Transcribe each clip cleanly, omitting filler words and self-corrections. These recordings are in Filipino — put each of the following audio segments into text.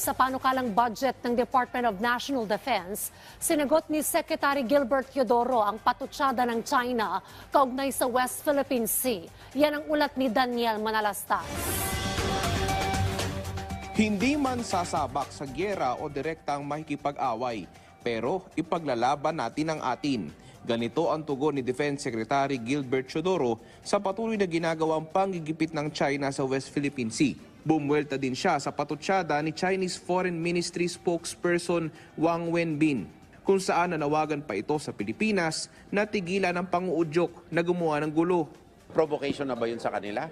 sa panukalang budget ng Department of National Defense, sinagot ni Secretary Gilbert Teodoro ang patutsada ng China kaugnay sa West Philippine Sea. Yan ang ulat ni Daniel Manalastas. Hindi man sasabak sa gyera o direktang makikipag-away, pero ipaglalaban natin ang atin. Ganito ang tugon ni Defense Secretary Gilbert Teodoro sa patuloy na ginagawang panggigipit ng China sa West Philippine Sea. Bumuelta din siya sa patutsada ni Chinese Foreign Ministry spokesperson Wang Wenbin, kung saan nanawagan pa ito sa Pilipinas na tigilan ang panguudyok na gumawa ng gulo. Provocation na ba yun sa kanila?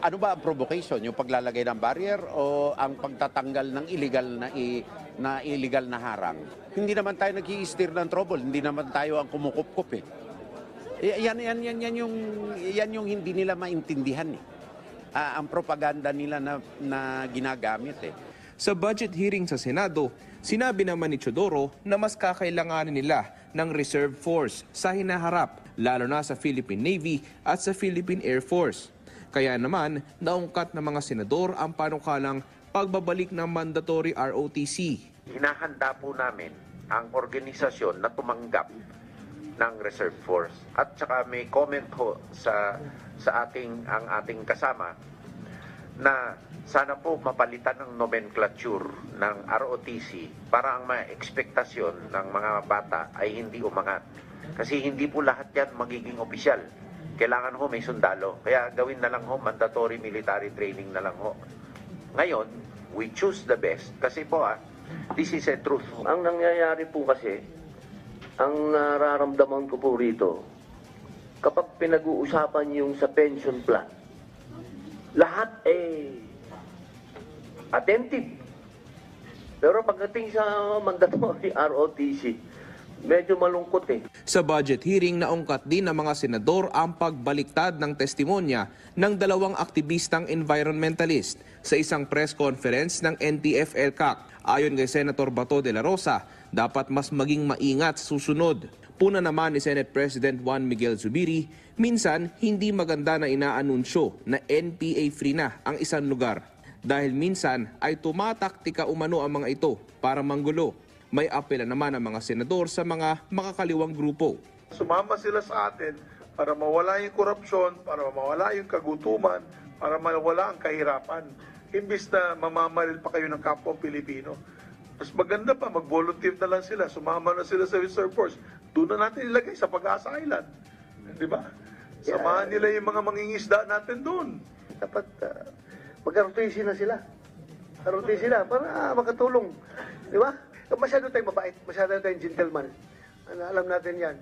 Ano ba ang provocation? Yung paglalagay ng barrier o ang pagtatanggal ng illegal na harang? Hindi naman tayo nag-i-steer ng trouble, hindi naman tayo ang kumukup-kup eh. Yan yung hindi nila maintindihan eh. Ang propaganda nila na ginagamit eh. Sa budget hearing sa Senado, sinabi naman ni Teodoro na mas kakailanganin nila ng reserve force sa hinaharap, lalo na sa Philippine Navy at sa Philippine Air Force. Kaya naman, naungkat ng mga senador ang panukalang pagbabalik ng mandatory ROTC. Hinahanda po namin ang organisasyon na tumanggap ng reserve force. At saka may comment ho sa ang ating kasama na sana po mapalitan ng nomenclature ng ROTC para ang mga ekspektasyon ng mga bata ay hindi umangat. Kasi hindi po lahat yan magiging opisyal. Kailangan ho may sundalo. Kaya gawin na lang ho mandatory military training na lang ho. Ngayon, we choose the best. Kasi po this is a truth. Ang nangyayari po kasi, ang nararamdaman ko po rito, kapag pinag-uusapan yung sa pension plan, lahat attentive. Pero pagdating sa mandatory ROTC, medyo malungkot eh. Sa budget hearing, naungkat din ng mga senador ang pagbaliktad ng testimonya ng dalawang aktivistang environmentalist sa isang press conference ng NTF-ELCAC. Ayon kay Senator Bato de la Rosa, dapat mas maging maingat sa susunod. Puna naman ni Senate President Juan Miguel Zubiri, minsan hindi maganda na inaanunsyo na NPA-free na ang isang lugar. Dahil minsan ay tumataktika umano ang mga ito para manggulo. May apela naman ang mga senador sa mga makakaliwang grupo. Sumama sila sa atin para mawala yung korupsyon, para mawala yung kagutuman, para mawala ang kahirapan. Imbis na mamamaril pa kayo ng kapwa Pilipino. Mas maganda pa, mag-volunteer na lang sila, sumama na sila sa reserve force. Doon na natin ilagay sa Pag-asa Island. Di ba? Samahan nila yung mga mangingisda natin doon. Dapat mag-ROTC na sila. ROTC sila para makatulong. Di ba? Masyado tayong mabait, masyado tayong gentleman. Alam natin yan.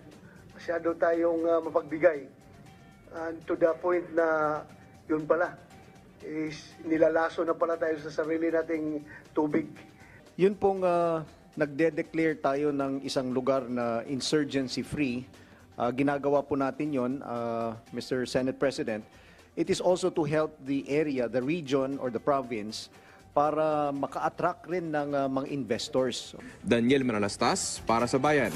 Masyado tayong mapagbigay. To the point na yun pala, is nilalaso na pala tayo sa sarili nating tubig. Yun pong nagde-declare tayo ng isang lugar na insurgency-free. Ginagawa po natin yun, Mr. Senate President. It is also to help the area, the region or the province para maka-attract rin ng mga investors. Daniel Manalastas para sa Bayan.